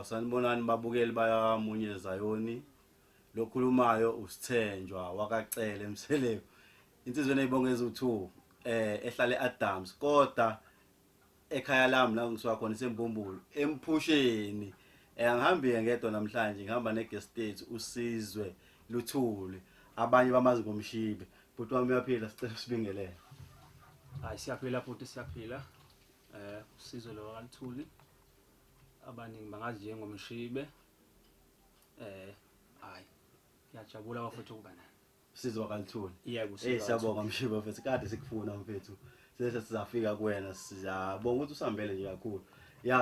Sanibonani babukeli bayamunye Zayoni. Lokhulumayo uSithenjwa wakacele emselevu. Insizweni eyibongeza u2 ehlale Adams kodwa ekhaya lami la ngisuka khona isembumbulu emphusheni. Angihambi ngedwa namhlanje ngihamba neguest state uSizwe Luthuli. Abanye bamazi ngomshibe. Bhuti wami uyaphila sicela sibingelele. Hayi siyaphila futhi siyaphila. USizwe lo kaLuthuli. Abaningi bangazi njengomshibe. Hayi. Ngiyajabula bafethu ukuba nani. USizwe wakaLuthuli. Yebo siyabonga mshibe mfethu kade sikufuna mfethu. Sese sizafika kuwena siyabonga ukuthi usambele nje kakhulu.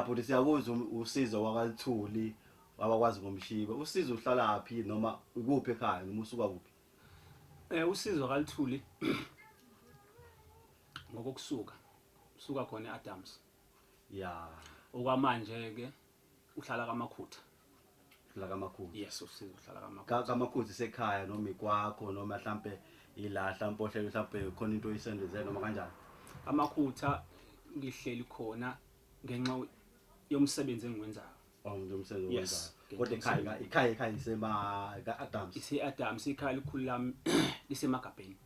Bhuti siyakuzwa uSizwe wakaLuthuli wabakwazi ngomshibe. uSizwe uhlala laphi noma ukuphi ekhaya noma usuka kuphi? uSizwe kaLuthuli ngokusuka khona eAdams. Okwamanje ke uhlala kaMakhutha. Uhlala kaMakhutha. Yes uSizwe uhlala kaMakhutha. kaMakhutha sekhaya noma ikwakho noma mhlambe ilahla mpohle mhlambe khona into oyisendezele noma kanjani? kaMakhutha ngihleli khona ngenxa yomsebenzi engiwenzayo. Ngomsebenzi wenzayo. Kodwa ekhaya isema kaAdams. Ise-Adams ikhaya likhulu lami lisemagabheni.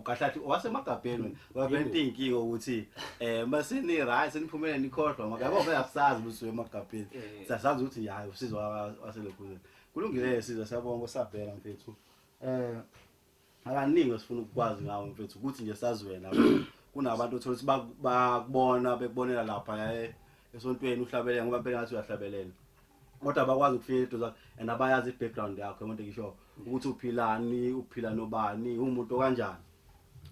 Kahlathi wasemagabheni wabenta inkinga ukuthi masini right seniphumelele nikhohlwa maka yabo bayasazi ukuthi emagabheni sasazi ukuthi hayi uSizwe waselekhulu kulungile Sizwe siyabonga usabheka mfethu akaningi sifuna ukwazi ngawe mfethu ukuthi nje sazi wena kunabantu othola ukuthi bakubona bekubonela lapha esontweni uhlabelele ngoba phela ngathi uyahlabelela kodwa abakwazi ukufika eduze and abayazi ibackground yakho umuntu ngisho ukuthi uphilani uphila nobani umuntu kanjani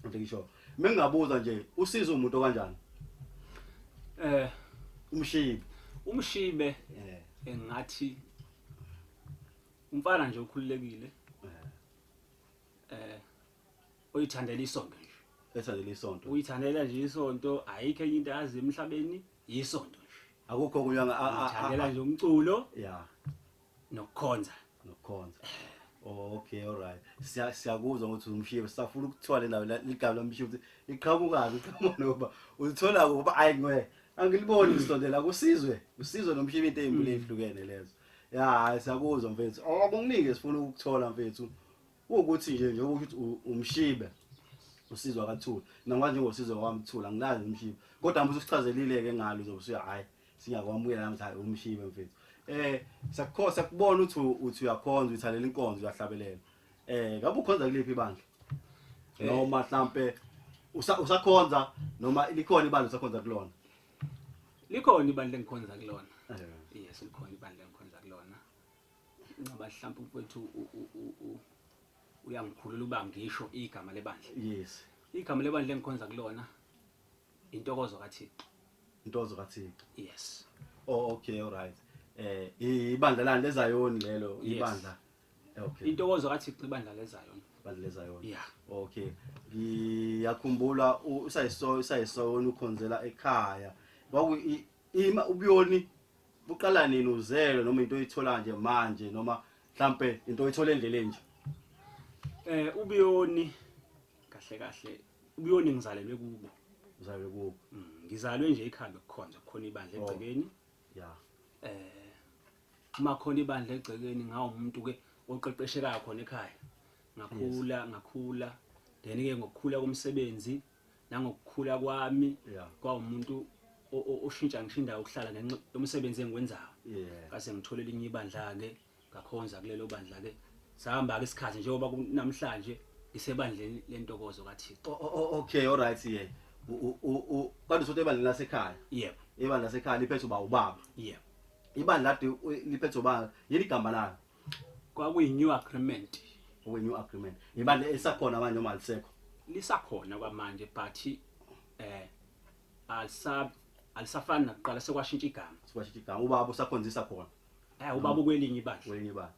umuntu ngisho mengabuza nje uSizwe umuntu kanjani umshibe engathi umfana nje ukhululekile uyithandela isonto nje ethandela isonto uyithandela nje isonto ayikho enye into yazi emhlabeni isonto nje akukho kunyanga uyithandela nje umculo nokukhonza okay alright siyakuzwa ukuthi umshibe sisafuna ukuthola nawe ligama lomshibe ukuthi iqhamukazi uqhamunoba ulithola ngoba ayi ngwe angiliboni isondela uSizwe nomshibe into ezimpilo ezihlukene lezo siyakuzwa mfethu akuningi sifuna ukuthola mfethu ukuthi nje ukuthi umshibe uSizwe wakaLuthuli nangwa njengoSizwe wakaMthula nginazi umshibe kodwa mbuzo usichazelile ke ngalo uzobusuya hayi singakwamukela namhlanje umshibe mfethu sakukhosa kubona uthi uyakhonza uyithalela inkonzo uyahlabelela ngabe ukhonza kulephi ibandla noma mhlambe usakhonza noma likhona ibandla usakhonza kulona likhona ibandla engikhonza kulona yes likhona ibandla engikhonza kulona ngoba mhlambe mfethu uyangikhulula uba ngisho igama lebandla yes igama lebandla engikhonza kulona intokozo kaThixo yes okay alright ibandla lani leZayoni lelo ibandla okay intokozo kaThixo ibandla leZayoni okay ngiyakhumbula usayisona ukhonzela ekhaya ubuyoni buqala nini uzelo noma into oyithola nje manje noma mhlambe into oyithola endleleni nje ubuyoni kahle ubuyoni ngizalelwe kubo ngizalwe nje ekhaya bekukhonza khona ibandla egcekeni uma khona ibandla egcekeni ngawo umuntu ke oqeqeshekayo khona ekhaya ngakhula then ke ngokukhula komsebenzi nangokukhula kwami kwawumuntu ngishinda ukuhlala ngenxa yomsebenzi engiwenzayo kase ngithola elinye ibandla ke ngakhonza kulelo bandla ke sahamba ke isikhathi njengoba namhlanje isebandleni lentokozo kaThixo okay alright kanti usothi ibandla lasekhaya yebo ibandla lasekhaya liphethwe ubaba yebo ibandla lade liphethwe ubaba yini igama lalo kwakuyi new agreement ibandla esakhona manje noma alisekho lisakhona kwamanje but alisafani nakuqala sekwashintsha igama ubaba usakhonzisa khona ubaba kwelinye ibandla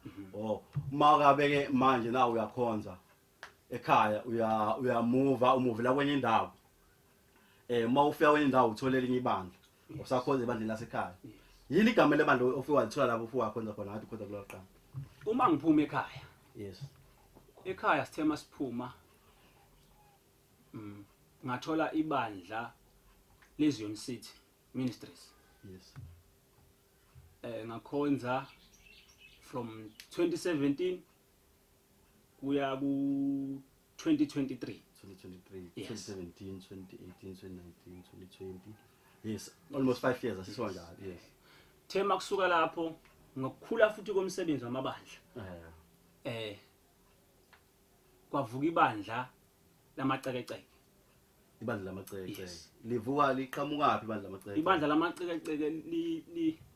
makabe ke manje nawe uyakhonza ekhaya umuve la kwenye indawo uma ufika kwenye indawo uthola elinye ibandla usakhonza ibandla lasekhaya yini igama lebandla ofika wathola lapho ufika wakhonza khona ngathi ukhonza kulo qala uma ngiphuma ekhaya yes ekhaya sithema siphuma ngathola ibandla leZion City Ministries. Yes. Ngakhonza from 2017 kuya ku 2023. 2023, Yes. 2017, 2018, 2019, 2020. Yes, almost 5 years asisho njalo. Yes. Thema kusuka lapho ngokukhula futhi komsebenzi wamabandla. Kwavuka ibandla lamacekeceke. Ibandla lamacekeceke. Yes. Livuka liqhamuka phi ibandla lamacekeceke? Ibandla lamacekeceke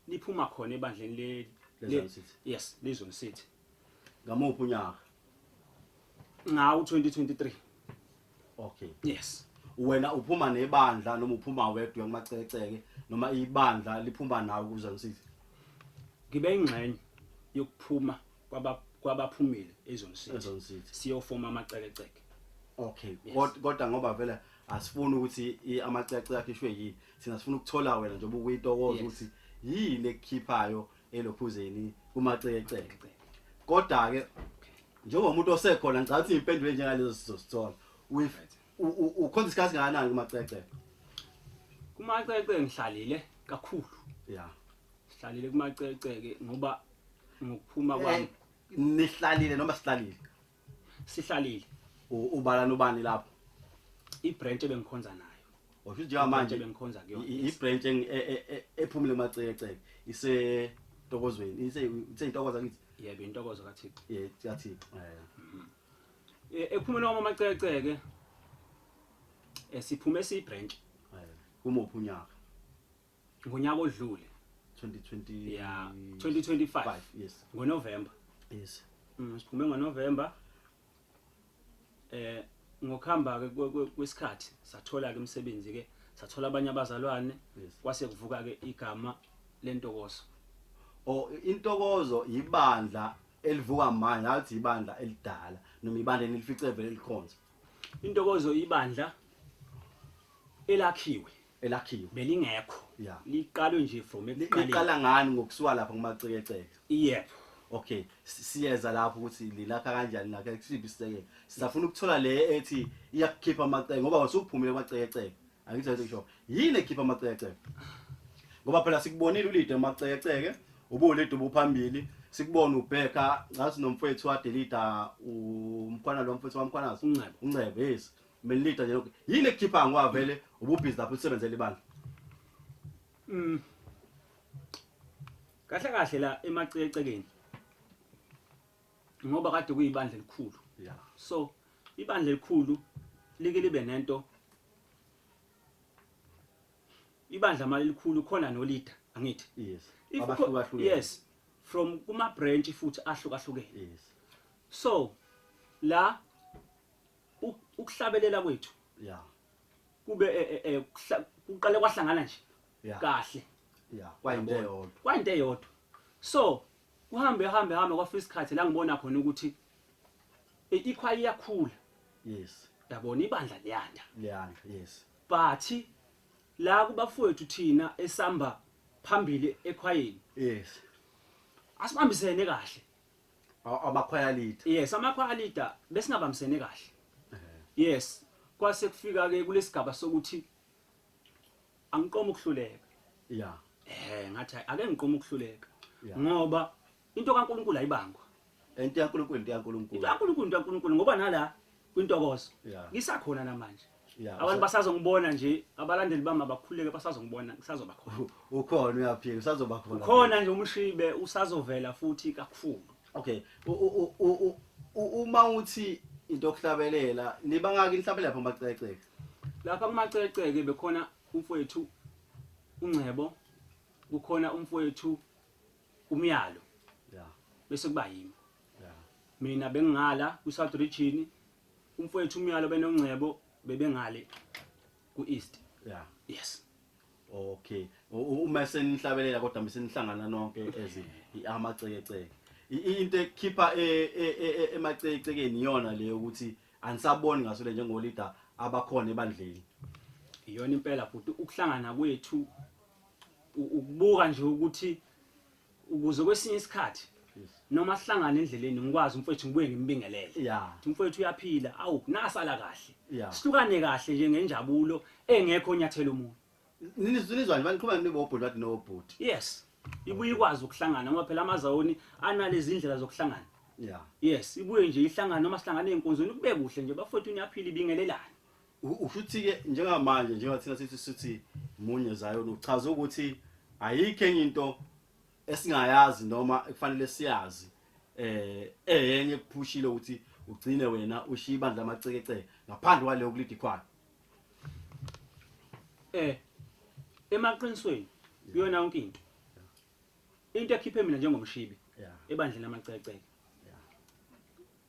liphuma khona ebandleni leZion City. Yes, leZion City. Ngamuphi unyaka? Ngawo 2023. Okay. Yes. Wena uphuma nebandla noma uphuma wedwa kumacekeceke noma ibandla liphuma nawe kuZion City? Ngibe ingxenye yokuphuma kwabaphumile eZion eZion City. City. Siyofoma amacekeceke. Okay. Yes. Kodwa ngoba vele asifuni ukuthi amaceceke akhishwe yini. Sina sifuna ukuthola wena njengoba ukuyitokoza ukuthi yini ekukhiphayo elokhuzeni kumaceceke. Kodwa ke njengoba umuntu osekhona ngicathi impendulo njengalezo sizosithola. Ukhonza isikhathi kangakanani kumaceceke? Kumaceceke ngihlalile kakhulu. Yeah. Sihlalile kumaceceke ngoba ngokuphuma kwami Nihlalile noma sihlalile? sihlalile. Ubala nobani lapho? Ibranch ebengikhonza nayo. Osho njengamanje bengikhonza kuyona. ibranch ephumile kumaceceke ise Tokozweni ise intokoza kithi. Yebo intokozo kaThixo. Yathi Ephumela amaceceke siphume sibranch kumuphi unyaka? ngonyaka odlule 2020 yeah 2025 yes ngoNovember. yes Siphume ngoNovember ngokuhamba ke kwesikhathi sathola ke umsebenzi ke sathola abanye abazalwane kwase kuvuka ke igama lentokozo. Intokozo ibandla elivuka manje ngathi ibandla elidala noma ibandla elifice vele likhonza. Intokozo ibandla elakhiwe belingekho liqalwe nje from ekuqaleni. Liqala ngani ngokusuka lapha kumaceceke? Yebo. Okay, siyeza lapho ukuthi lilakha kanjani nakhe kusiphi isekelo. Sisafuna ukuthola le ethi iyakukhipha amaceceke ngoba wasukuphumile kumaceceke. Angithi ngisho yini ekhipha amaceceke? Ngoba phela sikubonile ulide amaceceke, ubulide ubuphambili, sikubona ubheka ngathi nomfowethu wadelida umkhwana lo mfowethu wamkhwanazi uNcebe yes. Melida nje lokho. Yini ekukhipha ngoba vele ububhizi lapho usebenzele ibandla. Kahle la emacecekeni. Ngoba kade kuyibandla elikhulu. Yeah. So ibandla elikhulu like libe nento. Ibandla mali elikhulu khona no leader angithi. Yes. Abahlukahlukene. Yes. From kuma branch futhi ahlukahlukene. Yes. So la ukuhlabelela kwethu. Yeah. Kube kuqale kwahlangana nje. Kahle. Yeah. Kwayinto eyodwa. Kwayinto eyodwa. So uhambe kwafika isikhathi la ngibona khona ukuthi ikhwayi iyakhula. Yes. Yabona ibandla liyanda. Yes. But la kubafowethu thina esamba phambili ekhwayeni. Yes. Asibambisene kahle. Amakhwaya leader. Yes, amakhwaya leader besingabambisene kahle. Yes. Kwase kufika ke kulesigaba sokuthi angiqoma ukuhluleka. Yeah. Ngathi ake ngiqoma ukuhluleka. Ngoba into kaNkulunkulu ayibangwa. Into yaNkulunkulu into yaNkulunkulu. Into kaNkulunkulu ngoba nala kwintokozo. Ngisakhona namanje. Abantu basazongibona nje abalandeli bami abakhuleke basazongibona ngisazoba khona. Ukhona uyaphila usazoba khona. Ukhona nje umshibe usazovela futhi kakhulu. Okay. Uma uthi into okuhlabelela niba ngaki nihlabelela lapha amaceceke. Lapha kumaceceke bekhona umfowethu uNcebo, kukhona umfowethu uMyalo. Yeah. Bese kuba yimi. Yeah. Mina bengingala ku South Region, umfowethu uMyalo benoNcebo bebengale ku East. Yeah. Yes. Okay. Uma senihlabelela kodwa besenihlangana nonke ezi amaceceke. Into ekhipha emacecekeni iyona le ukuthi anisaboni ngaso le njengo leader abakhona ebandleni. Iyona impela futhi ukuhlangana kwethu ukubuka nje ukuthi ukuze kwesinye isikhathi noma sihlangana endleleni ngikwazi umfowethu ngibuye ngimbingelele. Yeah. Umfowethu uyaphila, awu nasala kahle. Yeah. Sihlukane kahle nje ngenjabulo engekho onyathela umuntu. Ninizwani baniqhubeka nibobhodi bathi nobhodi. Yes. Ibuye ikwazi ukuhlangana ngoba phela amazawoni analezi indlela zokuhlangana. Yeah. Yes, ibuye nje ihlangana noma sihlangane enkonzweni kube kuhle nje bafowethu uyaphila ibingelelana. Ushuthi ke njengamanje njengathina sithi munye zayo uchaza ukuthi ayikho enye into esingayazi noma kufanele siyazi enye kuphushile ukuthi ugcine wena ushiya ibandla lamacekece ngaphandle kwaleyo kulidi khona. Emaqinisweni kuyona yonke into. Into ekhiphe mina njengomshibi ebandleni lamacece.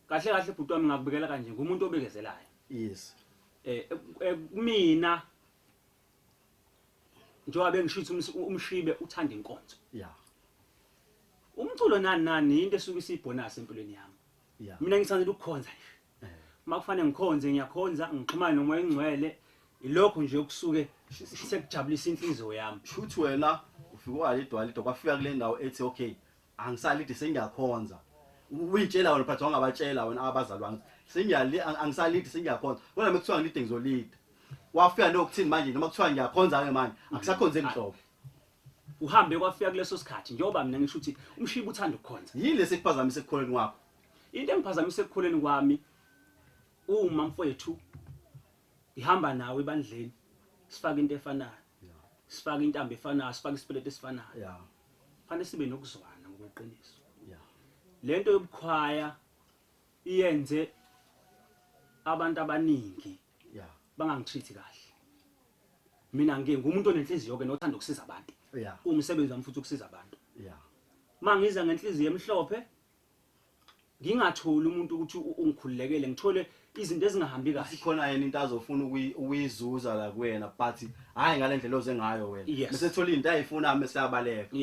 Kahle kahle bhuti wami ngakubekela kanje ngumuntu obekezelayo. Yes. Mina njengoba bengishithi umshibe uthanda inkonzo. Yeah. Umculo nani into esuka isibonus empilweni yami. Yeah. Mina ngithanda ukukhonza nje. Makufanele ngikhonze ngiyakhonza ngixhumana nomoya engcwele ilokho nje okusuke sekujabulisa inhliziyo yami. Shuthi wena ufike walidwa kwafika kule ndawo ethi okay angisalidi sengiyakhonza. Uyitshela wena phathi wangabatshela wena abazali wangi angisalidi sengiyakhonza kodwa mekuthiwa ngilide ngizolida wafika nokuthini manje noma kuthiwa ngiyakhonza ke manje akusakhonze enhloko uhambe kwafika kuleso sikhathi njengoba mina ngisho ukuthi umshibi uthanda ukukhonza yini lesikuphazamise ekukholeni kwakho into engiphazamise ekukholeni kwami uma mfowethu ihamba nawe ebandleni sifaka into efanayo sifaka intambo efanayo sifaka isipelete esifanayo fanele sibe nokuzwana ngokweqiniso lento yobukhwaya iyenze abantu abaningi bangangitreat kahle mina ngumuntu onenhliziyo ke nothanda ukusiza abantu umsebenzi wami futhi ukusiza abantu mangiza ngenhliziyo emhlophe ngingatholi umuntu ukuthi ungikhululekele ngithole izinto ezingahambi kahle sikhona yena into azofuna ukuyizuza la kuwena but hayi ngalendlela oze ngayo wena bese thola into ayifuna mase yabaleka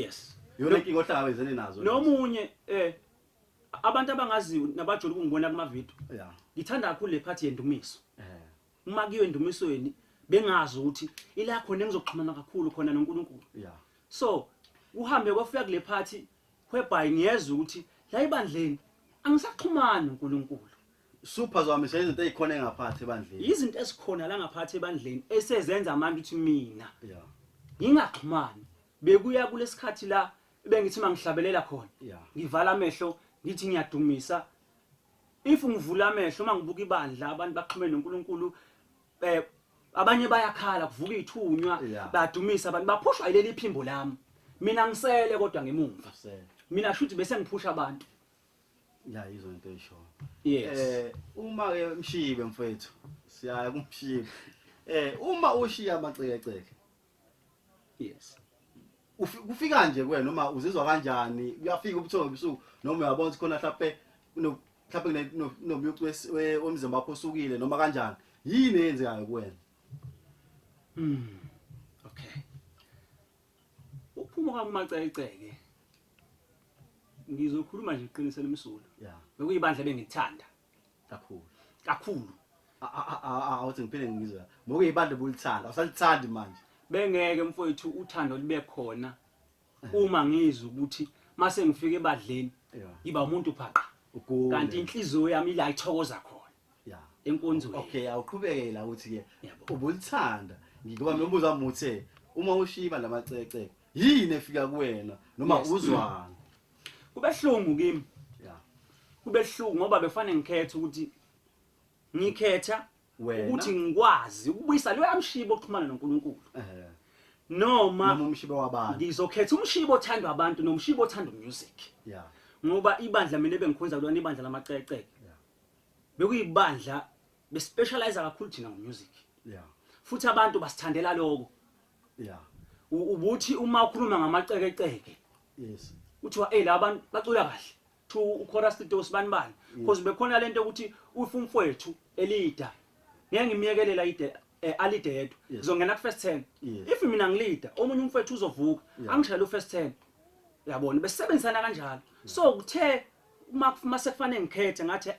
yona inkingo ohlangabezene nazo nomunye abantu abangaziyo nabajolo ukungibona kuma video ngithanda kakhulu le part yendumiso uma kiyo endumisweni bengazi ukuthi ila khona engizoxhumana kakhulu khona noNkulunkulu so uhambe kwafika kule party whereby ngiyeza ukuthi la ibandleni angisaxhumana noNkulunkulu super zami izinto ezikhona engaphathi ebandleni izinto esikhona la ngaphathi ebandleni esezenza manje ukuthi mina ngingaxhumani bekuya kulesikhathi la bengithi mangihlabelela khona ngivala amehlo ngithi ngiyadumisa if ngivula amehlo mangibuka ibandla abantu baxhumene noNkulunkulu abanye bayakhala kuvuka ithunywa badumisa abantu baphushwa ileli iphimbo lami mina ngisele kodwa ngemumva mina shuthi bese ngiphusha abantu yizo into esho yes uma ke mshibe mfethu siyaya kumshibe uma ushiya amacekeceke yes ufika nje kuwena noma uzizwa kanjani uyafika ubuthongo ebusuku noma uyabona khona mhlawumbe nomyucu womzimba wakho osukile noma kanjani yini eyenzekayo kuwena okay uphuma kwamacekeceke ngizokhuluma nje iqiniselo emsulwa bekuyibandla bengithanda kakhulu awuthi ngiphinde ngizwe ngoba ibandla bulithanda awusalithandi manje bengeke mfowethu uthando libe khona uma ngizwe ukuthi mase ngifike ebadleni ngiba umuntu phaqa kanti inhliziyo yami ila ithokoza khona enkonzweni okay awuqhubekela ukuthi ke ubulithanda ngoba nombuzo wami uthe uma ushiba lamaceceke yini efika kuwena noma uzwana kubehlungu kimi kubehlungu ngoba befane ngikhethe ukuthi ngikhetha ukuthi ngikwazi ukubuyisa leyo amshibo oxhumana noNkulunkulu noma umshibo wabantu ngizokhetha umshibo othandwa abantu nomshibo othanda music ngoba ibandla mina bengikhonza kulona ibandla lamaceceke bekuyibandla bespecialize kakhulu thina ngomusic futhi abantu basithandela lokho ubuthi uma ukhuluma ngamaceceke uthi la abantu bacula kahle to uchorus dos banibani because bekhona lento ukuthi ufa umfowethu elida ngeke ngimiyekelela ide alide yedwa ngizongena ku first 10 if mina ngilida omunye umfowethu uzovuka angishayela u first 10 yabona besebenzisana kanjalo so kuthe uma sekufanele ngikhethe ngathi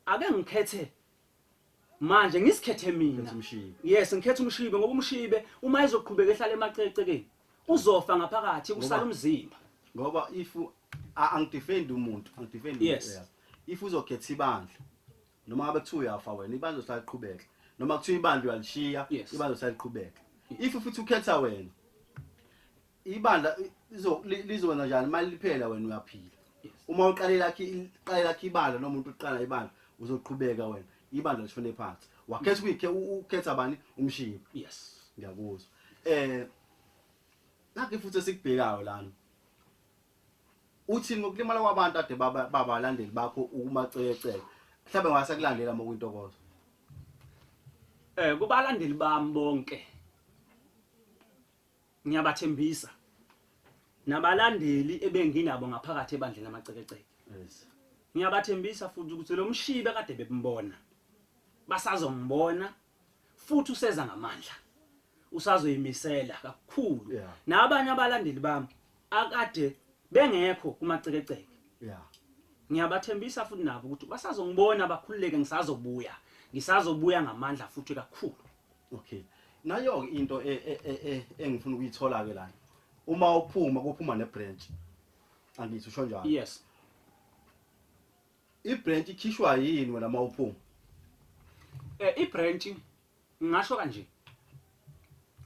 ake ngikhethe manje ngisikhethe mina yes ngikhethe umshibe ngoba umshibe uma ezoqhubeka ehlala emacecekeni uzofa ngaphakathi kusala umzimba ngoba if angidefend umuntu if uzokhetha ibandla noma ngabe kuthiwa uyafa wena ibandla usaliqhubeka noma kuthiwa ibandla uyalishiya ibandla usaliqhubeka if futhi ukhetha wena ibandla lizokwenza njani mali liphela wena uyaphila uma uqalela ibandla noma umuntu uqala ibandla uzoqhubeka wena ibandla lishone phansi wakhetha ukhetha bani umshibi yes ngiyakuzwa nakho futhi esikubhekayo lana uthi ngokulimala kwabantu ade babalandeli bakho umaceceke mhlawumbe ngasakulandela uma kuyintokozo kubalandeli bami bonke ngiyabathembisa nabalandeli ebenginabo ngaphakathi ebandleni lamaceceke yes ngiyabathembisa futhi ukuthi lo mshibe kade bembona basazongibona futhi useza ngamandla usazoyimisela kakhulu nabanye abalandeli bami akade bengekho kumaceceke ngiyabathembisa futhi nabo ukuthi basazongibona bakhululeke ngisazobuya ngamandla futhi kakhulu okay nayo into engifuna ukuyithola ke lana uma kuphuma nebranch angithi usho njalo yes ibranch ikhishwa yini wena mawuphuma ibranch ngisho kanje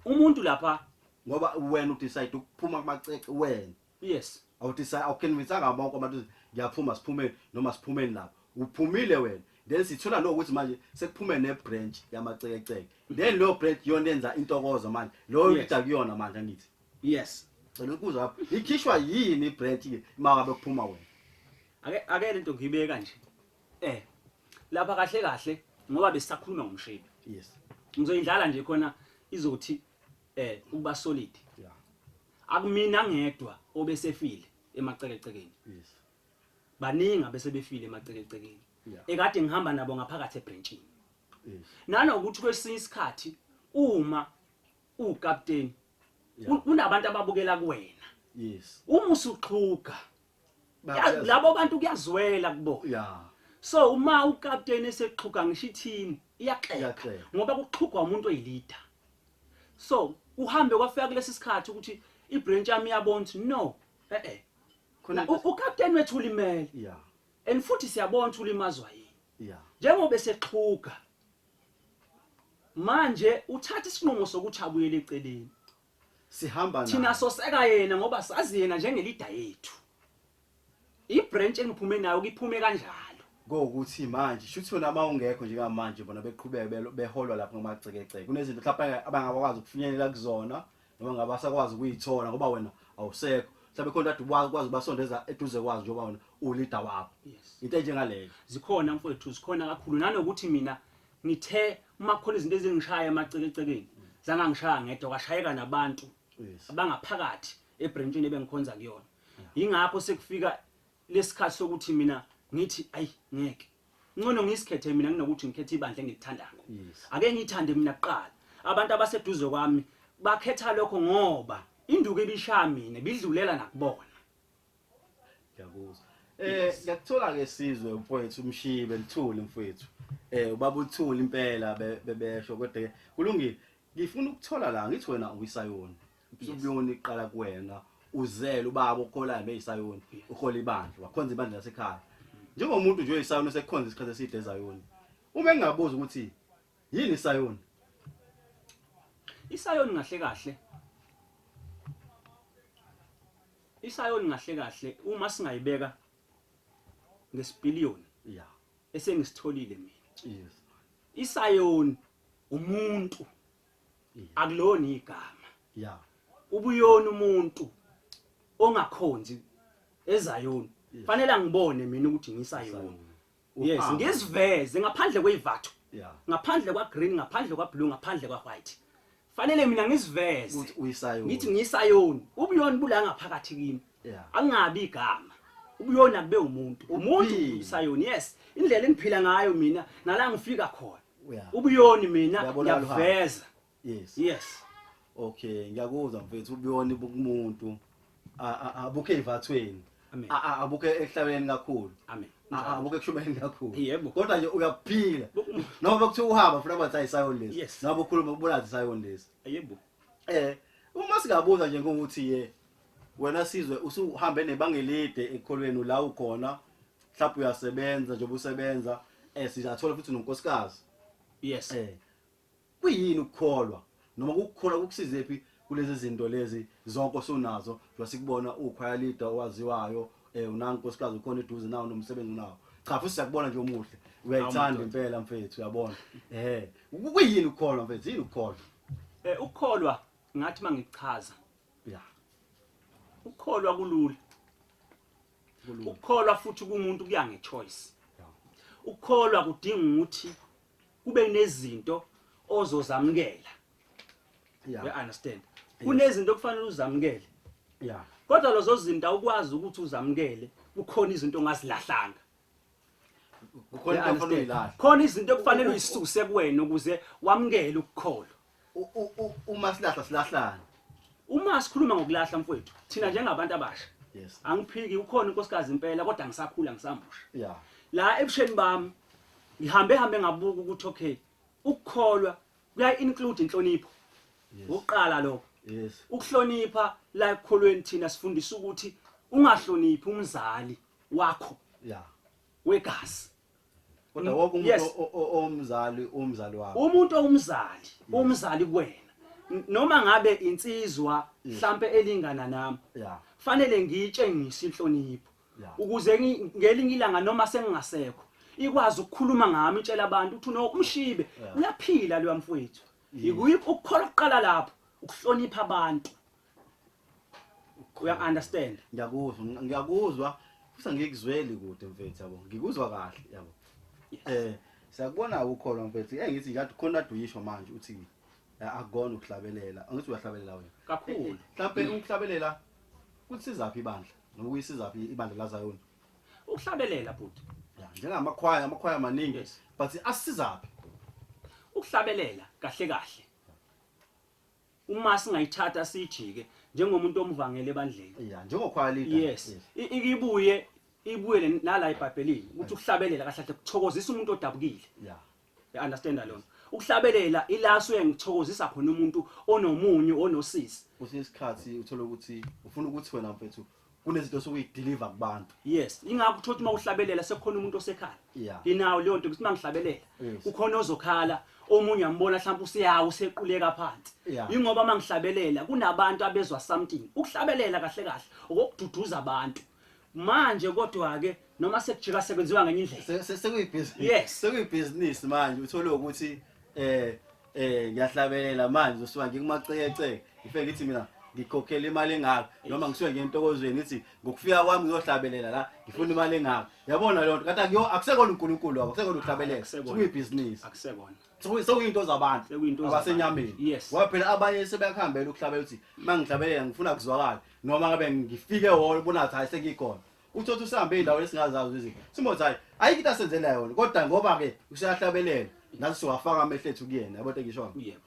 umuntu lapha ngoba wena udecide ukuphuma kumacece wena yes awudecide awukenwisanga bonke abantu ngiyaphuma siphumeni noma siphumeni lapha uphumile wena then sithola lo ukuthi manje sekuphume nebranch yamaceceke then lo branch yona yenza intokozo manje lo ngida kuyona manje ngithi yes cela ukuzwa lapha ikhishwa yini ibranch ke makabe kuphuma wena ake lento ngibeke kanje lapha kahle ngoba besisakhuluma ngomshibi yes ngizoyidlala nje khona izothi ukuba solid akumina ngedwa obesefile emacecekeni yes baningi abesebefile emacecekeni ekade ngihamba nabo ngaphakathi ebranchini yes nanokuthi kwesinye isikhathi uma ucaptain kunabantu ababukela kuwena yes uma usuxhuga labo bantu kuyazwela kubo so uma ucaptain esexhuga ngisho team iyaxeka ngoba kuxhugwa umuntu oyilida so uhambe kwafika kulesi sikhathi ukuthi ibranch yami yabona ukuthi no khona ucaptain wethu ulimele and futhi siyabona ukuthi ulimazwa yini njengoba esexhuga manje uthatha isinqumo sokuthi abuyele eceleni sihamba naye thina soseka yena ngoba sazi yena njengelida yethu ibranch engiphume nayo kiphume kanjalo ngokuthi manje shuthi wena mawungekho nje kamanje bona beqhubeka beholwa lapha ngamaceceke kunezinto mhlawumbe abangakwazi ukufinyelela kuzona noma ngabasakwazi ukuyithola ngoba wena awusekho mhlawumbe khona kade ukwazi basondeza eduze kwazi njengoba wena uleader wabo into enjengaleyo zikhona mfowethu zikhona kakhulu nanokuthi mina ngithe uma kukhona izinto ezingishaya emacecekeni zangangishaya ngedwa kwashayeka nabantu abangaphakathi ebranchini ebengikhonza kuyona ingakho sekufika lesikhathi sokuthi mina ngithi ayi ngeke ngcono ngisikhethe mina nginokuthi ngikhethe ibandla engilithandayo ake ngithande mina kuqala abantu abaseduze kwami bakhetha lokho ngoba induku ebishaya mina bidlulela nakubona ngiyakuzwa ngiyakuthola ke sizwe mfowethu umshibe lithuli mfowethu ubaba uthuli impela bebesho kodwa kulungile ngifuna ukuthola la ngithi wena uyisayoni ubuyoni iqala kuwena uzele ubaba okholayo beyisayoni uhola ibandla wakhonza ibandla lasekhaya njengomuntu nje oyisayoni osekhonza isikhathi eside ezayoni uma engabuza ukuthi yini isayoni kahle kahle uma singayibeka ngesipiliyoni esengisitholile mina isayoni umuntu akulona igama ubuyona umuntu ongakhonzi ezayoni fanele angibone mina ukuthi ngisayoni yes ngiziveze ngaphandle kweyivathu ngaphandle kwa green ngaphandle kwa blue ngaphandle kwa white fanele mina ngiziveze ukuthi uyisayoni ngithi ngisayoni ubuyona bula ngaphakathi kimi angabi igama ubuyona kube umuntu isayoni yes indlela engiphila ngayo mina nala ngifika khona ubuyoni mina ngiyaveza yes okay ngiyakuzwa mfethu ubuyoni bokumuntu abuke evathweni abuke ehlabeni kakhulu amen abuke kushumeni kakhulu yebo kodwa nje uyaphila noma kuthiwa uhamba futhi abathi ayisayoni lesi noma ukhuluma ubulazi isayoni lesi yebo uma singabuza nje ngokuthi wena sizwe usuhambe nebanga elide ekholweni la ukhona mhlawumbe uyasebenza nje ubusebenza sizathola futhi nonkosikazi yes kuyini ukukholwa noma kukhona ukusize phi kulezi zinto lezi zonke osunazo njengoba sikubona ukhaya leader owaziwayo unanku nkosikazi ukhona eduze nawo nomsebenzi unawo cha futhi siyakubona nje omuhle uyayithanda impela mfethu uyabona kuyini ukukholwa mfethu yini ukukholwa ukukholwa ngathi mangichaza ya ukukholwa kulula ukukholwa futhi kumuntu kuya ngechoice ukukholwa kudinga ukuthi kube nezinto ozozamukela you understand kunezinto okufanele uzamukele kodwa lezo zinto awukwazi ukuthi uzamukele kukhona izinto ongazilahlanga khona izinto okufanele uyisuse kuwena ukuze wamukele ukukholwa uma silahlana uma sikhuluma ngokulahla mfowethu thina njengabantu abasha angiphiki ukhona inkosikazi impela kodwa ngisakhula ngisambusha la ebusheni bami ngihambe ngabuka ukuthi okay ukukholwa kuya include inhlonipho uqala lokho ukuhlonipha la ekukholweni thina sifundisa ukuthi ungahloniphi umzali wakho wegazi kodwa wonke umuntu umzali wakho umuntu umzali kuwena noma ngabe insizwa mhlambe elingana nami fanele ngitshengise inhlonipho ukuze ngelinye ilanga noma sengingasekho ikwazi ukukhuluma ngami intshela abantu ukuthi no umshibe uyaphila lo mfowethu ukukholwa kuqala lapho ukuhlonipha abantu uya understand ngiyakuzwa futhi ngikuzweli kude mfethu yabo ngikuzwa kahle yabo siyakubona ukukholwa mfethu ngithi ngathi khona aduyisho manje uthi akugona ukuhlabelela angithi uyahlabelela wena kakhulu mhlawumbe ukuhlabelela kusizaphi ibandla noma kuyisizaphi ibandla laZayoni ukuhlabelela futhi njengamakhwaya maningi but asizaphi ukuhlabelela kahle uma singayithatha sijike njengomuntu omvangele ebandleni njengokhwaya leader yes ibuye nala eBhayibhelini ukuthi ukuhlabelela kahle kuthokozisa umuntu odabukile you understand alone ukuhlabelela ilasuye ngithokozisa khona umuntu onomunyu onosisi kusesikhathi uthola ukuthi ufuna ukuthi wena mfethu kunezinto sokuyideliver kubantu yes ingakho uthothi uma uhlabelela sekukhona umuntu osekhala inawo leyo nto ukuthi mangihlabelela kukhona ozokhala omunye ambona mhlawumbe usiyawo usequleka phansi ingoba mangihlabelela kunabantu abezwa something ukuhlabelela kahle okududuza abantu manje kodwa ke noma sekujika sekwenziwa ngenye indlela sekuyibhizinisi manje uthola ukuthi ngiyahlabelela manje usuka ngikumacece ifeke ithi mina ngikhokhela imali engaka noma ngisuke ngentokozweni ngithi ngokufika kwami ngiyohlabelela la ngifuna imali engaka yabona leyo nto kanti akusekona uNkulunkulu wakho akusekona uhlabelela sekuyibhizinisi akusekona sekuyinto zabantu abasenyameni waphela abanye sebeyakhambela ukuhlabela ukuthi mangihlabelela ngifuna kuzwakala noma ngabe ngifike wona bona athi hayi sekikhona uthothi usambe indawo lesingazazi izinto simothi hayi ayikho into asenzela yona kodwa ngoba ke useyahlabelela nathi siwafaka amehlo ethu kuyena yabo ngisho yebo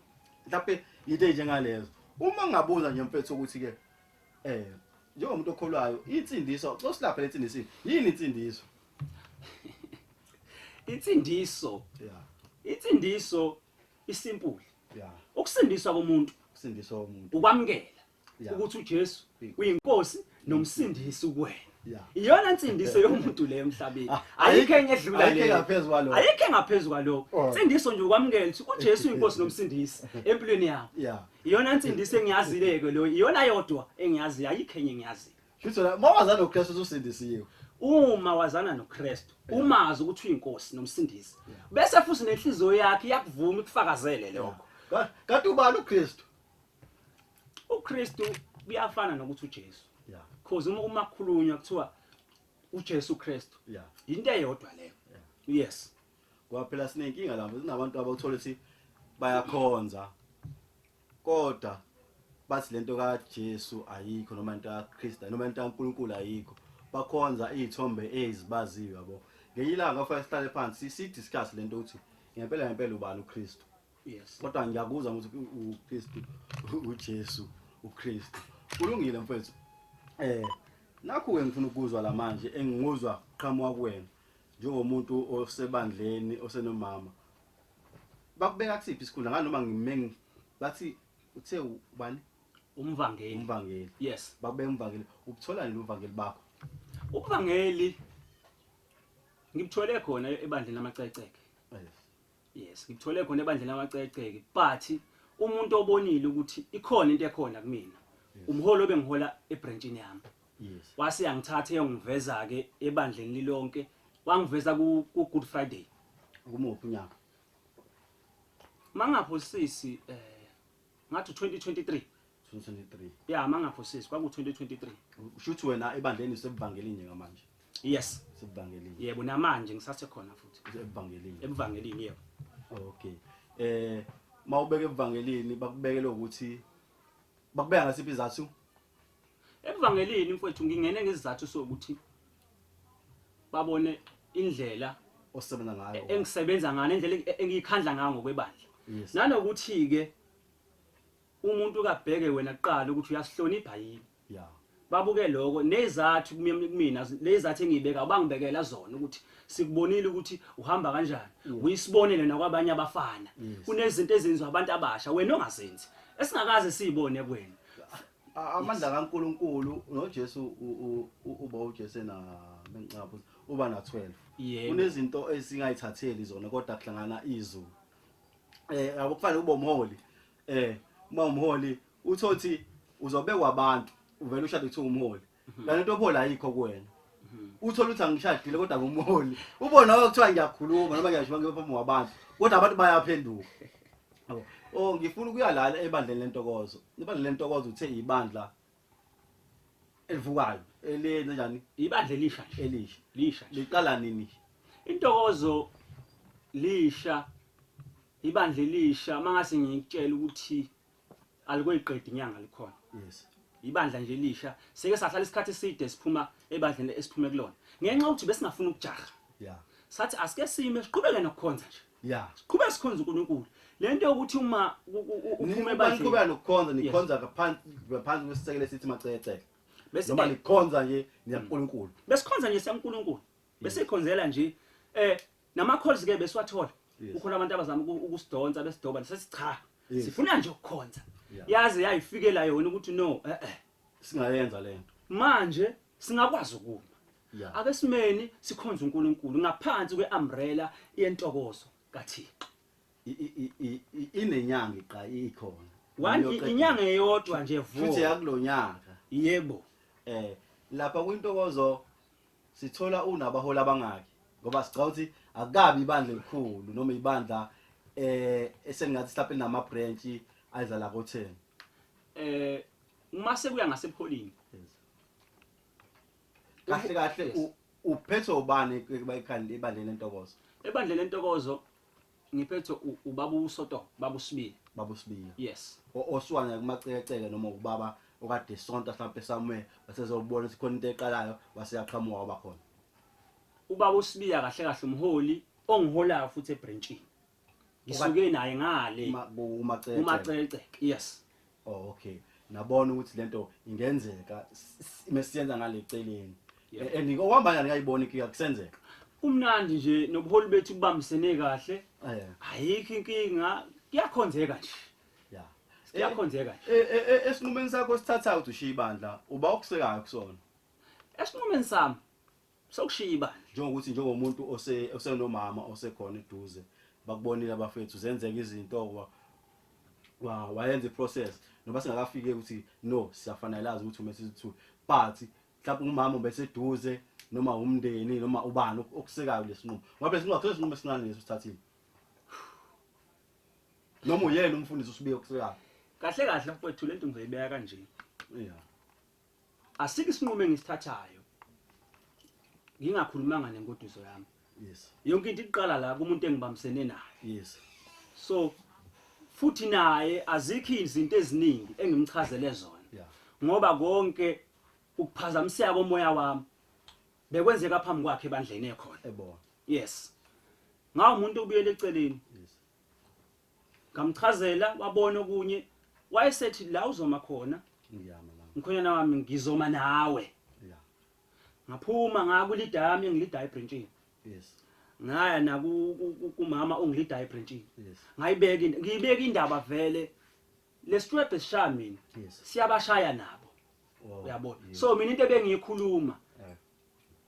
mhlawumbe into enjengalezo uma ngabuza nje mfethu ukuthi ke njengomuntu okholwayo insindiso xosilapha lensindiso yini insindiso insindiso isimple ukusindiswa komuntu ukwamukela ukuthi uJesu uyinkosi nomsindisi kuwena iyona insindiso yomuntu le emhlabeni ayikho enye edlula le ayikho engaphezulu kwalokho insindiso nje ukwamukela ukuthi uJesu uyinkosi nomsindisi empilweni yakho iyona insindiso engiyazileke lo iyona yodwa engiyazi ayikho enye engiyazi futhi uma wazana noKristu usindisiwe uma wazana noKristu umazi ukuthi uyinkosi nomsindisi bese futhi nenhliziyo yakhe iyakuvuma ukufakazele lokho kanti ubani uKristu kuyafana nokuthi uJesu because uma kukhulunywa kuthiwa uJesu Kristu into eyodwa leyo yes kwaphela sinenkinga lapho sinabantu abawuthola ukuthi bayakhonza kodwa bathi lento kaJesu ayikho noma into kaKristu noma into kaNkulunkulu ayikho bakhonza izithombe ezibaziwe yabo ngeyilanga afa sihlale phansi sidiscuss lento ukuthi ngempela ubani uKristu yes kodwa ngiyakuza ukuthi uKristu uJesu uKristu kulungile mfethu nakho ngifuna ukuzwa la manje enginguzwa qhamuka kuwena njengomuntu osebandleni osenomama bakubeka kusiphi isikhundla nganoma ngimengi bathi uthe ubani umvangeli yes bakubeka umvangeli ukuthola nini umvangeli bakho ubuvangeli ngibthole khona ebandleni lamaceceke yes ngibthole khona ebandleni lamaceceke but umuntu obonile ukuthi ikhona into ekhona kumina umholi obengihola ebranchini yami yes wase yangithatha eyongiveza ke ebandleni lilonke wangiveza ku Good Friday kumuphi unyaka mangaphosisi ngathi 2023 2023 yeah mangaphosisi kwaku 2023 ushuthi wena ebandleni sebuvangelini ngamanje yes sebuvangelini yebo namanje ngisathe khona futhi ebuvangelini yebo okay mawubeka evangelini bakubekele ukuthi bakubeka ngasiphi izathu ebuvangelini mfowethu ngingene ngesizathu sokuthi babone indlela osebenza ngayo engisebenza ngane indlela engiyikhandla ngayo ngokwebandla nanokuthi ke umuntu kabheke wena kuqala ukuthi uyasihlonipha yini yeah babuke lokho nezathu kumina lezathu engiyibeka bangibekela zona ukuthi sikubonile ukuthi uhamba kanjani uyisibonele nakwabanye abafana kunezinto ezenziwa abantu abasha wena ongazenzi esingakaze siyibone kuwena amandla kaNkuluNkulu noJesu uba uJesu na mengicapha uba na 12 kunezinto esingayithatheli zona kodwa kuhlangana izulu akufanele ube umholi uma umholi uthothi uzobekwa abantu uvela ushade kuthi umholi kanti into ophola ayikho kuwena uthola ukuthi angishadile kodwa ngumholi ubona ukuthiwa ngiyakhuluma noma ngiyashiya ngephambi kwabantu kodwa abantu bayaphenduka yabo ngifuna ukuyalala ebandleni lentokozo ibandla lentokozo uthe ibandla elivukayo elenze njani ibandla elisha nje lisha liqala nini intokozo lisha ibandla elisha mangase ngikutshela ukuthi alikoyiqedi inyanga likhona yes ibandla nje lisha sike sahlala isikhathi eside siphuma ebandleni esiphume kulona ngenxa ukuthi besingafuna ukujaha yeah sathi asike sime siqhubeke nokukhonza nje yeah siqhubeke sikhonza uNkulunkulu lento yokuthi uma uphume ebandleni kuba nokukhonza nikhonza ngaphansi kwesisekelo esithi maceceke noma nikhonza nje niyaNkulunkulu besikhonza nje siyaNkulunkulu besikhonzela nje nama calls ke besiwathola ukhona abantu abazama ukusidonsa besidoba sithi cha sifuna nje ukukhonza yazi yayifikela yona ukuthi no singayenza lento manje singakwazi ukuma ake simeni sikhonza uNkulunkulu ngaphansi kweumbrella yentokozo kaThixo inenyanga iqa ikhona inyanga eyodwa nje futhi yakulonyaka yebo lapha kwintokozo sithola unabahola abangaki ngoba sicawuthi akabi ibandla elikhulu noma ibandla esengathi mhlawumbe nama branch ayidlala ko10 uma sekuya ngasePholini kahle uphethe ubani bayikhandi ebandleni lentokozo ebandleni lentokozo ngiphethe ubaba uSoto baba uSibili yes oswana kumaceceke noma ubaba okade sonto mhlawumbe somewhere basezobona ukuthi khona into eqalayo waseyaqhamuka wabakhona ubaba uSibili kahle kahle umholi ongiholayo futhi ebranchini ngisuke naye ngale umaceceke yes okay nabona ukuthi lento ingenzeka mesiyenza ngale celeni andikohamba njani ngayibona ikika kusenzeka umnandi nje nobuholi bethu kubambisene kahle ayikho inkinga kuyakhonzeka nje siyakhonzeka nje esinqumeni sakho sithathayo ukuthi ushiya ibandla uba ukusekayo kusona esinqumeni sami sokushiya ibandla njengokuthi njengomuntu osenomama osekhona eduze bakubonile abafethu zenzeka izinto wayenza iprocess noma singakafike ukuthi no siyafanelaza ukuthi umesizithu but mhlawumbe umama beseduze noma umndeni noma ubani okusekayo lesinqumo ngoba lesinqumo akho lesinqumo esinqane leso sithathile noma uyena umfundisi usibiye okusekayo kahle kahle mfowethu lento ngizoyibeka kanje yeah asike isinqumo engisithathayo ngingakhulumanga nengoduso yami yes yonke into iqala la kumuntu engibambisene naye yes so futhi naye azikho izinto eziningi engimchazele zona ngoba konke ukuphazamiseka komoya wami bekwenzeka phambi kwakhe ebandleni ekhona ebona yes ngawo umuntu ubuyele eceleni yes ngamchazela wabona okunye wayesethi la uzoma khona ngiyama la mkhonyana wami ngizoma nawe ngaphuma ngakulida yami engilida ebranchini yes ngaya na kumama ongilida ebranchini yes ngiyibeka indaba vele lesitwebhe esishaya mina siyabashaya nabo uyabona so mina into ebengiyikhuluma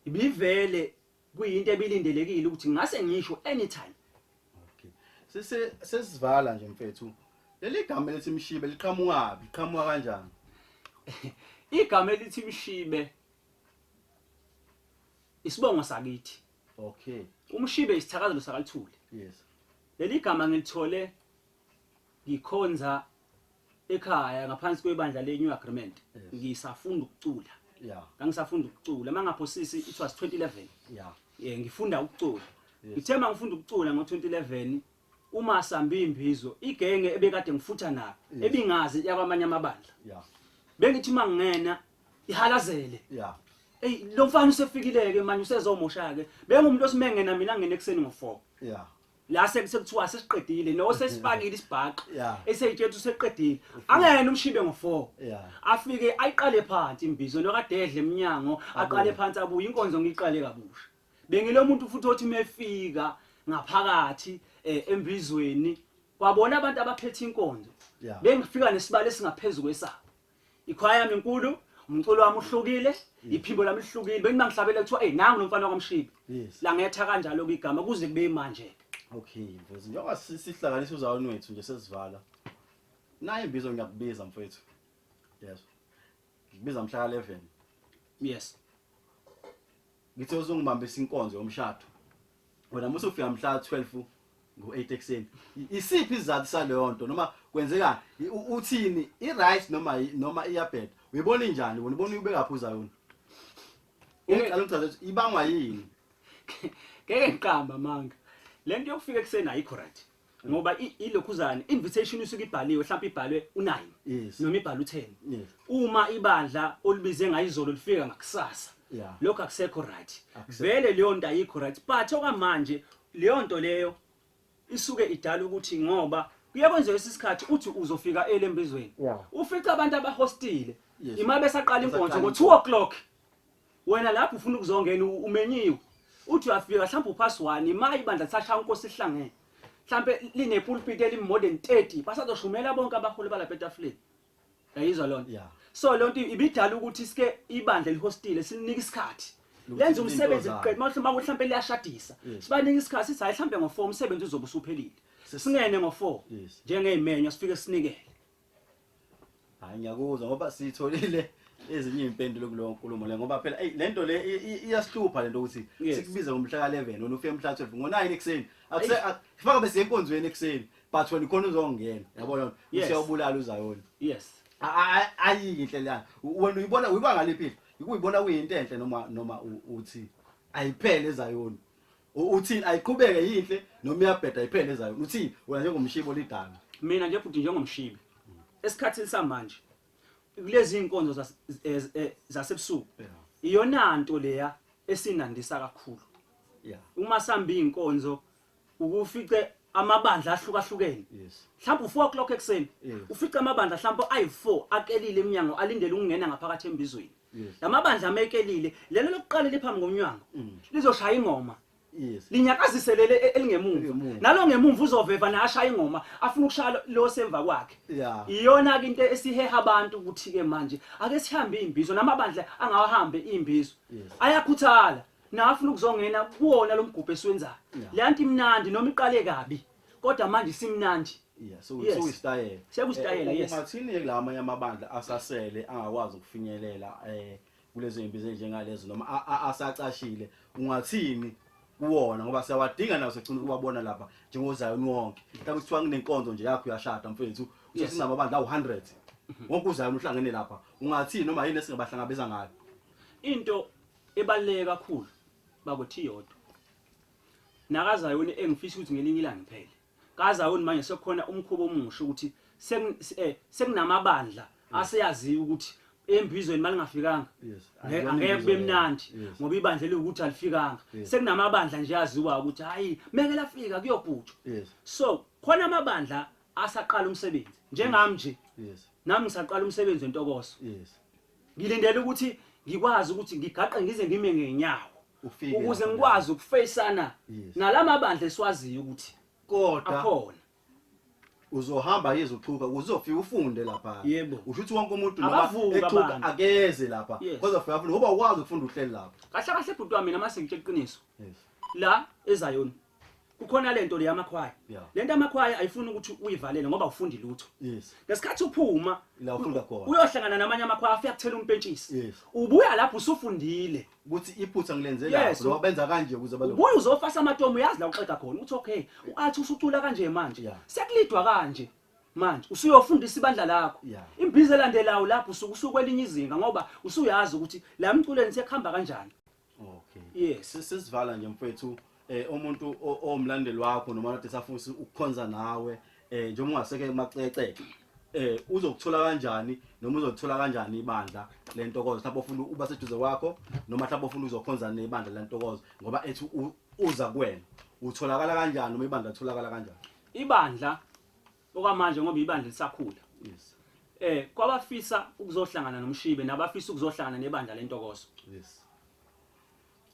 ibivele kuyinto ebilindelekile ukuthi ngase ngisho anytime okay sesivala nje mfethu Leli gama lethi Mshibe liqhamuka kanjani? Igama elithi Mshibe isibongo sakithi. Okay. Umshibe isithakazelo sakaLithuli. Yes. Leli gama ngilithole ngikhonza ekhaya ngaphansi kwebandla leNew Agreement. Ngisafunda ukucula. Yeah. Ngangisafunda ukucula. Mangaphosisi it was 2011. Yeah. Ngifunda ukucula. Ngithema ngifunda ukucula ngo2011 uma sambi imbizo igenge ebekade ngifutha nayo ebingazi yakwamanye amabandla. Yeah. Bengithi mangena ihalazele. Yeah. Ey lo mfana usefikileke manje usezomosha ke. Bengumuntu osimengena mina ngene ekseni ngo4. Yeah. La sekuthiwa sesiqedile no sesifakile isibhaqo. Yeah. Eseyithethu useqedile. Angena umshibe ngo4. Yeah. Afike ayiqale phansi imbizo nokadedle eminyango aqale phansi abuye inkonzo ngiqale kabusha. Bengilo muntu futhi othi mefika ngaphakathi embizweni kwabona abantu abaphethe inkonzo. Bengifika nesibalo singaphezulu kwesabo. Ikhwaya yami inkulu, umculo wami uhlukile, iphimbo lami lihlukile. Bengimangihlabela kuthiwa hey nangu nomfana kaMshibe. La ngiyatha kanjalo kwigama kuze kube manje. Okay, mfowethu. Njengoba sihlanganisa uzawuni wethu nje sesivala. Nayi imbizo ngiyakubiza mfowethu. Yes. Ngibiza mhla ka11. Yes. Ngithe uzongibambisa inkonzo yomshado. Wena mase ufika mhla 12 ngo8 ekseni. Isiphi izathu saleyo nto noma kwenzeka uthini i-right noma iyabheda. Uyibona njani? Ubona uyibeka phuza yona. Ngicela ukuthi ibangwa yini? Ngeke ngiqamba manga. Lento yokufika ekseni ayikho right. Ngoba ilokhuzana invitation usuke ibhaliwe mhlawumbe ibhalwe u9 noma ibhalwe u10. Uma ibandla olibize ngayizolo lifika ngakusasa. Lokho akusekho right. Vele leyo nto ayikho right. But okwamanje leyo nto leyo isuke idala ukuthi ngoba kuyakwenza isikhathi uthi uzofika elembizweni. Ufica abantu abahostile. Ima besaqala inkonzo ngo2 o'clock. Wena lapho ufuna ukuzongena umenyiwe. Uthi uyafika mhlawumbe uphass 1 ima ibandla sashaya inkosi ihlangene. Mhlambe line pulpit elimore than 30 basazoshumela bonke abaholi balapha etafuleni. Yayizwa lonto. So lonto ibidala ukuthi sike ibandla elihostile sinika isikhathi. Lenza umsebenzi uqedwe mhlawumbe liyashadisa. Sibanika isikhathi sithi hayi mhlambe ngo4 umsebenzi uzobe usuphelile. Singene ngo4 njengeimenyo sifike sinikele. Hayi ngiyakuzwa ngoba sitholile ezinye impendulo kulo nkulumo le ngoba phela lento le iyasihlupha lento ukuthi sikubiza ngomhla ka11 wena ufike mhla 12 ngo9 ekseni akufaka bese enkonzweni ekseni but wena ikhona uzongena yabona usiyabulala uzayona. Yes. Ayinhle la wena uyibona ngaliphilo ukuyibona kuyinto enhle noma uthi ayiphele ezayona uthi ayiqhubeke yinhle noma iyabheda ayiphele ezayona uthi wena njengomshibo lidala. Mina nje futhi njengomshibi esikhathini samanje kulezi inkonzo zasebusuku iyona nto leya esinandisa kakhulu. Uma sambi inkonzo ukufice amabandla ahlukahlukene. Mhlawumbe u4 o'clock ekseni ufica amabandla mhlawumbe ayi4 akelile eminyango alindele ukungena ngaphakathi embizweni. Lamabandla amekelile lelo lokuqala liphambi ngomnyango lizoshaya ingoma. Linyakazise lele elingemuva nalo ngemumva uzoveva nashaya ingoma afuna ukushaya lo semva kwakhe. Iyona ke into esiheha abantu ukuthi ke manje ake sihambe imbizo namabandla angahambe imbizo ayakhuthala nafuna ukuzongena kuona lo mgubho esiwenzayo. Le nto imnandi noma iqale kabi kodwa manje simnandi. So istyle. Sekustyle yes. Ungathini kulamanye amabandla asasele angakwazi ukufinyelela kulezi imbizo njengalezo noma asacashile ungathini kuwona ngoba siyawadinga nawo secina ukubabona lapha njengozayoni wonke. Mhlawumbe kuthiwa kunenkonzo nje yakho uyashada mfethu usesinamabandla awu100. Wonke uzayoni uhlangene lapha. Ungathini noma yini esingabahlangabeza ngayo? Into ebaluleke kakhulu bakuthi yodwa. Nakazayoni engifisa ukuthi ngelinye ilanga ngiphele. Kazayoni manje sekukhona umkhubo omusha ukuthi sekunamabandla aseyaziwa ukuthi embizweni malingafikanga angeke kube mnandi ngoba ibandla lokuthi alifikanga. Sekunamabandla nje yaziwa ukuthi hayi meke lafika kuyobhutshwa. So khona amabandla asaqala umsebenzi njengami nje. Nami ngisaqala umsebenzi wentokozo. Ngilindele ukuthi ngikwazi ukuthi ngigaqe ngize ngime ngenyawo ukuze ngikwazi ukufacana nalamabandla esiwaziyo ukuthi kodwa akhona. Uzohamba yezoxhuka uzofika ufunde lapha. Usho ukuthi wonke umuntu noma exhuka akeze lapha. Kodwa ufika ufunda ngoba ukwazi ukufunda uhleli lapha. Kahle kahle bhuti wami mina mase ngitshela iqiniso. La ezayoni kukhona lento le yamakhwaya lento yamakhwaya ayifuni ukuthi uyivalele ngoba ufundi lutho yes ngesikhathi uphuma la ufunda khona uyohlangana namanye amakhwaya afika kuthela umpentshisi yes ubuya lapho usufundile ukuthi iphutha ngilenze lapho noma benza kanje ukuze balo ubuya uzofasa amatomo uyazi la uqeda khona uthi okay athi usucula kanje manje sekulidwa kanje manje usuyofundisa ibandla lakho imbizo elandelayo lapho usukwelinye izinga ngoba usuyazi ukuthi la mculweni sekuhamba kanjani okay yes sesivala nje mfethu umuntu omlandeli wakho noma kade safuna ukukhonza nawe njengoba ungaseke emaceceke uzokuthola kanjani noma uzothola kanjani ibandla lentokozo lapho ufuna uba seduze kwakho noma lapho ufuna uzokhonza nebandla lentokozo ngoba ethi uza kuwena utholakala kanjani noma ibandla litholakala kanjani ibandla okwamanje ngoba ibandla lisakhula yes kwabafisa ukuzohlangana nomshibe nabafisa ukuzohlangana nebandla lentokozo yes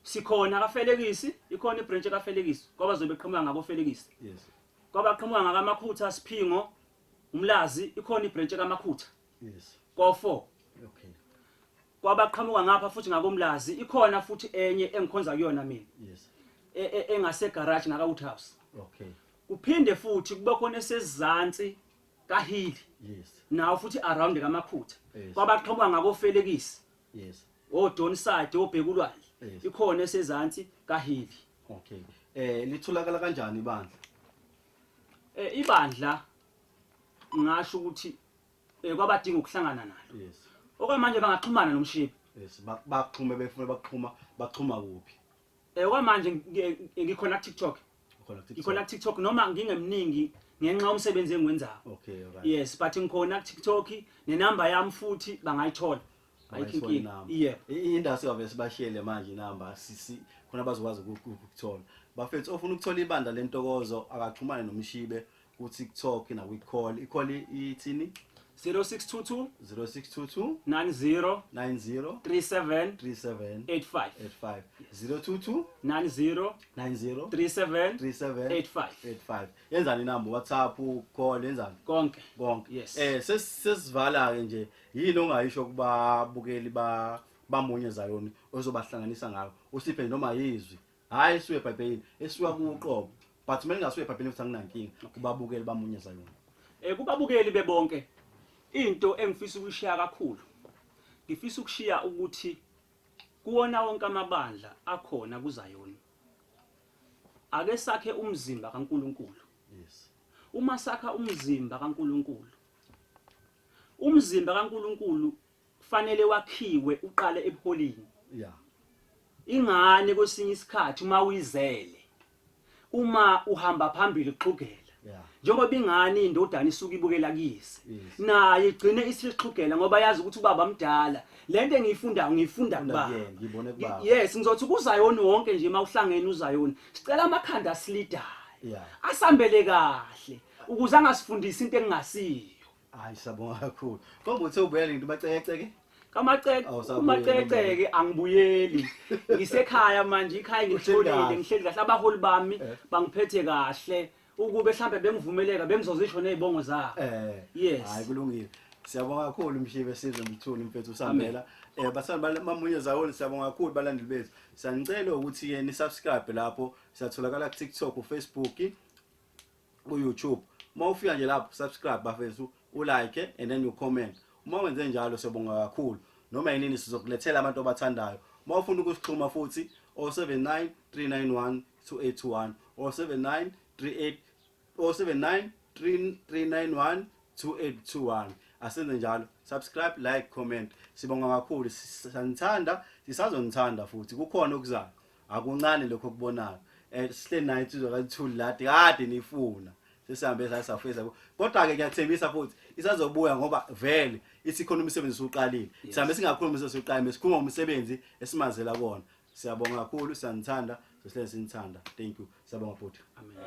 sikhona kaFelekisi ikhona ibranch kaFelekisi ngoba zobe qhamuka ngabo Felekisi yes ngoba qhamuka ngamakhutha Siphingo umlazi ikhona ibranch kaMakhutha yes ko4 okay kwaba qhamuka ngapha futhi ngakomlazi ikhona futhi enye engikhonza kuyona mina yes engase garage ngaka Woodhouse okay kuphinde futhi kube khona esezansi kaHili yes nawo futhi around kaMakhutha yes. kwaba qhamuka ngabo Felekisi yes Doniside obhekulwayo yes. ikhona esezansi kaHili okay litholakala kanjani ibandla ibandla ngisho ukuthi kwabadinga ukuhlangana nalo yes okwamanje bangaxhumana nomshibi yes baxhume befuna baxhuma kuphi okwamanje ngikhona TikTok ngikhona TikTok noma ngingemningi ngenxa umsebenzi engiwenzayo okay right yes but ngikhona TikTok nenamba yami futhi bangayithola ayikhinki yeah indasi yabe sibashiyele manje inamba sisi khona bazokwazi ukuthola bafethu ofuna ukuthola ibandla lentokozo akaxhumane nomshibe ku TikTok na ku call i-call ithini 0622 0622 90 90 37 37 85 85 022 90 90 37 37 85 85 yenzani inamba WhatsApp call yenzani konke yes sesivala ke nje yini ongayisho kubabukeli bamunye Zayoni ozobahlanganisa ngayo usiphe noma yizwi hayi siwe eBhayibhelini esiwa kuqobo but mina ngasuye eBhayibhelini futhi anginankinga kubabukeli bamunye Zayoni kubabukeli bebonke into engifisa ukushiya kakhulu ngifisa ukushiya ukuthi kuwona wonke amabandla akhona kuZayoni ake sakhe umzimba kaNkuluNkulu yes uma sakha umzimba kaNkuluNkulu umzimba kaNkuluNkulu kufanele wakhiwe uqale ebuholini yeah ingane kwesinye isikhathi uma uyizele uma uhamba phambili uxhugela njengoba ingane indodana isuka ibukela kuyise naye igcine isixhugela ngoba yazi ukuthi ubaba mdala lento engiyifundayo ngifunda kuba ngibone kuba yes ngizothi kuZayoni wonke nje mawuhlangene uZayoni sicela amakhanda aslidayo asambele kahle ukuze angasifundisi into engasiyo hayi sabonga kakhulu ngoba uthe ubuyela into baceceke umaceceke angibuyeli ngisekhaya manje ikhaya ngitholile ngihleli kahle abaholi bami bangiphethe kahle ukube mhlambe bengivumeleka bengizozisho nezibongo zabo yes hayi kulungile siyabonga kakhulu Mshibe sizwe Mthuni mfethu usambela basana mamunye Zayoni siyabonga kakhulu balandeli bethu siyanicela ukuthi ke ni subscribe lapho siyatholakala ku TikTok uFacebook ku YouTube mawufika nje lapho subscribe bafethu ulike and then you comment uma wenze njalo siyabonga kakhulu noma yini sizokulethela abantu abathandayo mawufuna ukusixhuma futhi 079 391 2821 079 38 079 391 2821 asenze njalo subscribe like comment sibonga kakhulu sanithanda sisazonithanda futhi kukhona okuzayo akuncane lokho kubonayo sihle night izokwathula lati kade nifuna sesihambe sasafeza kodwa ke ngiyathembisa futhi isazobuya ngoba vele isikhona umsebenzi usuqalile sihambe singakhuluma sesiqala sikhuluma umsebenzi esimazela kona siyabonga kakhulu siyanithanda sesihle sinithanda thank you siyabonga futhi amen